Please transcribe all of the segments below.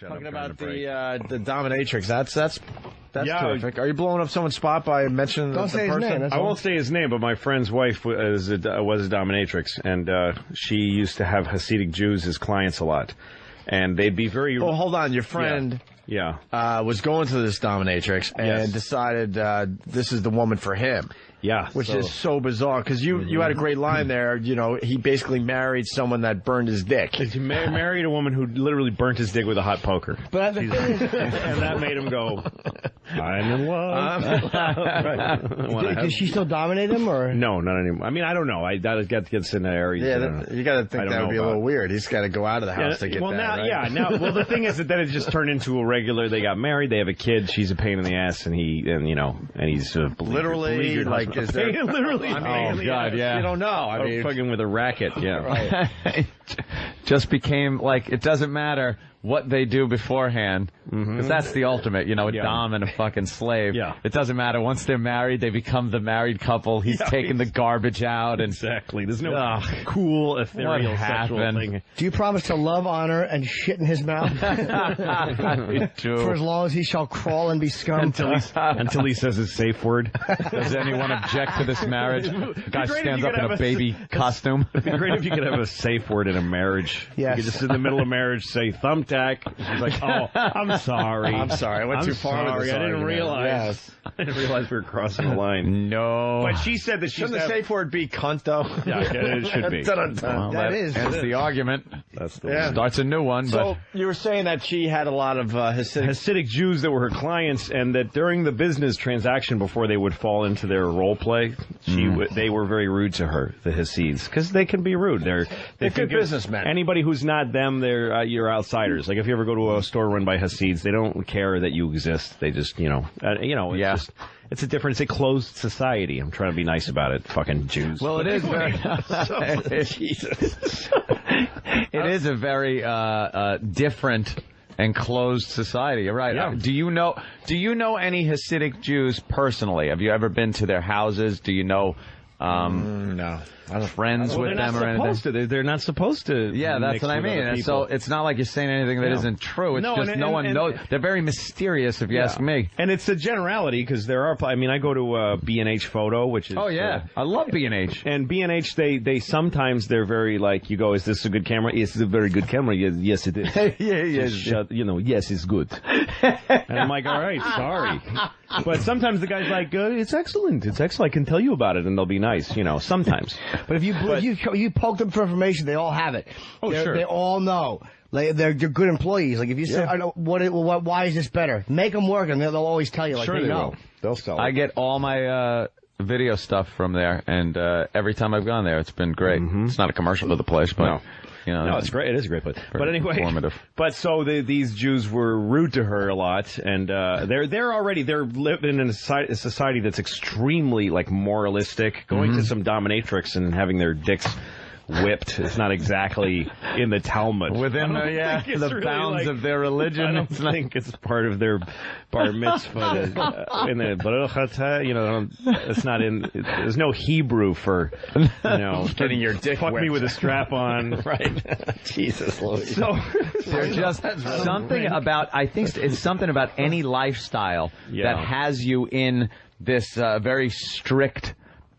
Talking about the dominatrix. That's terrific. Are you blowing up someone's spot by mentioning the person? I won't say his name, but my friend's wife was a dominatrix, and she used to have Hasidic Jews as clients a lot, and they'd be very. Oh, hold on, your friend. Was going to this dominatrix and decided this is the woman for him. Yeah, which is so bizarre because you had a great line there. You know, he basically married someone that burned his dick. He married a woman who literally burnt his dick with a hot poker. But and that made him go, I'm in love. Did she still dominate him, or no, not anymore? I mean, I don't know. That gets in the area. Yeah, you got to think that would be a little weird. He's got to go out of the house to get that. Right? Well, the thing is that then it just turned into a regular. They got married. They have a kid. She's a pain in the ass, and he's literally like. Literally. Oh, God, yeah. You don't know. I mean, fucking with a racket, Right. Just became like, it doesn't matter what they do beforehand, because that's the ultimate, a dom and a fucking slave. Yeah. It doesn't matter. Once they're married, they become the married couple. He's taking the garbage out. And exactly. There's no cool, ethereal sexual thing. Do you promise to love, honor, and shit in his mouth? For as long as he shall crawl and be scum. Until he says his safe word. Does anyone object to this marriage? The guy stands up in a baby costume. It'd be great if you could have a safe word in a marriage. Yes. You could just in the middle of marriage say thumbtack. She's like, oh, I'm sorry. I'm sorry. I went too far with this I didn't realize. Yes. I didn't realize we were crossing the line. No. But she said that shouldn't the safe word be cunt, though? Yeah, it should be. Well, that's the argument. That's the one. Starts a new one. So you were saying that she had a lot of Hasidic Jews that were her clients, and that during the business transaction, before they would fall into their role play, they were very rude to her, the Hasids, because they can be rude. They're good businessmen. Anybody who's not them, you're outsiders. Like if you ever go to a store run by Hasids, they don't care that you exist. They just, it's a different, it's a closed society. I'm trying to be nice about it, fucking Jews. Well, it is very... Jesus. It is a very different and closed society. You're right. Yeah. Do you know any Hasidic Jews personally? Have you ever been to their houses? Do you know... no. Friends with them or anything? They're not supposed to. Yeah, that's what I mean. So it's not like you're saying anything that isn't true. It's just no one knows. They're very mysterious, if you ask me. And it's a generality because there are. I mean, I go to B&H Photo, which is. Oh yeah, I love B&H. And B&H, they sometimes they're very like, you go, is this a good camera? Yes, it's a very good camera. Yes, it is. yes, yes, it's good. And I'm like, all right, sorry. But sometimes the guy's like, it's excellent. It's excellent. I can tell you about it, and they'll be nice. Sometimes. But if you poke them for information, they all have it. Sure. They all know. Like, they're good employees. Like if you say, why is this better? Make them work, and they'll always tell you. Like sure, they know. Will. They'll sell it. I get all my video stuff from there, and every time I've gone there, it's been great. It's not a commercial for the place, but. No, it's great. It is a great place. But anyway, informative. But so these Jews were rude to her a lot, and they're living in a society that's extremely like moralistic. Going to some dominatrix and having their dicks whipped is not exactly in the Talmud. Within the bounds of their religion. I don't think it's part of their bar mitzvah. In the Baruch atah, it's not in. There's no Hebrew for, getting your dick fuck whipped. Me with a strap on. Right. Jesus, Louis. So there's just something about. I think it's something about any lifestyle that has you in this very strict.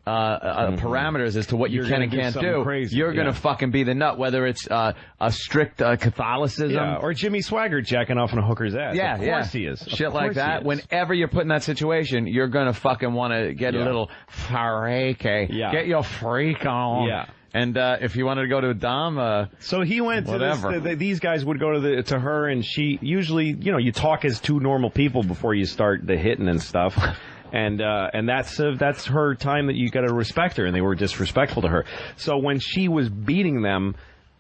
Parameters as to what you can and can't do. Crazy. You're going to fucking be the nut, whether it's a strict Catholicism. Or Jimmy Swaggart jacking off in a hooker's ass. Yeah, of course he is. Shit like that. Whenever you're put in that situation, you're going to fucking want to get a little freaky. Get your freak on. Yeah. And if you wanted to go to a dom, so he went whatever. to this. These guys would go to her, and she usually, you talk as two normal people before you start the hitting and stuff. And that's her time that you got to respect her, and they were disrespectful to her. So when she was beating them,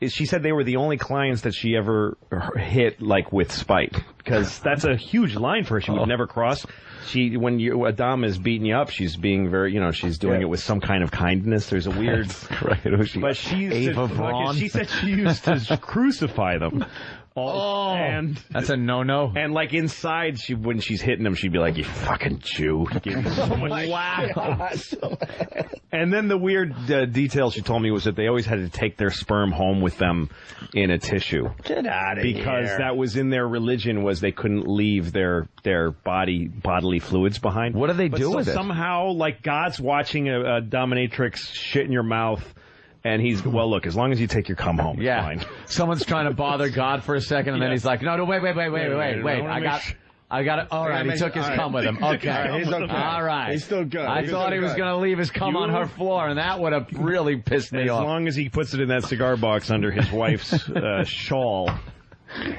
she said they were the only clients that she ever hit like with spite, because that's a huge line for her. She would never cross. When a dom is beating you up, she's being very, she's doing it with some kind of kindness. There's a weird, right? But she said she used to crucify them. And that's a no-no. And like inside, when she's hitting him, she'd be like, "You fucking Jew!" Give me so much wow. And then the weird detail she told me was that they always had to take their sperm home with them in a tissue. Get out of here! Because that was in their religion, was they couldn't leave their bodily fluids behind. What do they do with it? Somehow, like God's watching a dominatrix shit in your mouth. And he's, well, look, as long as you take your cum home, it's fine. Someone's trying to bother God for a second, and then he's like, no, wait, I got it. All right, he took his cum with him. Okay. He's okay. All right. He's still good. I thought he was going to leave his cum on her floor, and that would have really pissed me off. As long as he puts it in that cigar box under his wife's shawl.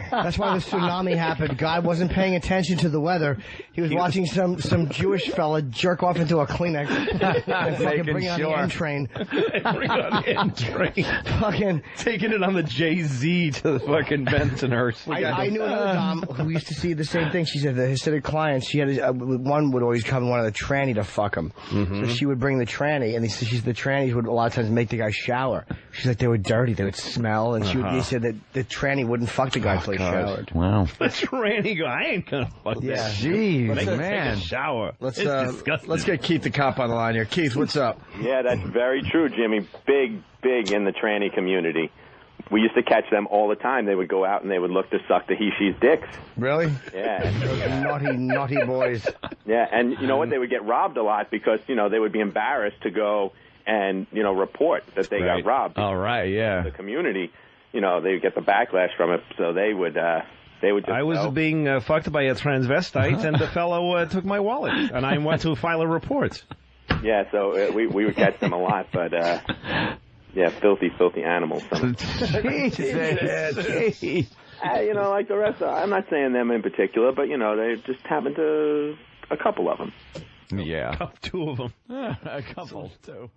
That's why the tsunami happened. God wasn't paying attention to the weather. He was watching some Jewish fella jerk off into a Kleenex and fucking bring on the N train. Bring on the N train. Fucking taking it on the JZ to the fucking Bensonhurst. I knew another dom who used to see the same thing. She said the Hasidic clients, she had one would always come, one of the tranny to fuck him. So she would bring the tranny, and the trannies would a lot of times make the guy shower. She's like, they were dirty, they would smell, and he said that the tranny wouldn't fuck the guy until he showered. Wow. The tranny go, I ain't gonna fuck this. Jeez, man. Take a shower. Let's get Keith the cop on the line here. Keith, what's up? Yeah, that's very true, Jimmy. Big in the tranny community. We used to catch them all the time. They would go out and they would look to suck the he-she's dicks. Really? Yeah. naughty boys. Yeah, and you know what? They would get robbed a lot because, they would be embarrassed to go and, report that they got robbed. All right, yeah. The community, they would get the backlash from it, so they would just I was being fucked by a transvestite, and the fellow took my wallet, and I went to file a report. Yeah, so we would catch them a lot, but... yeah, filthy animals. Jeez. Like the rest I'm not saying them in particular, but, they just happened to... a couple of them. Yeah. Two of them. A couple, too.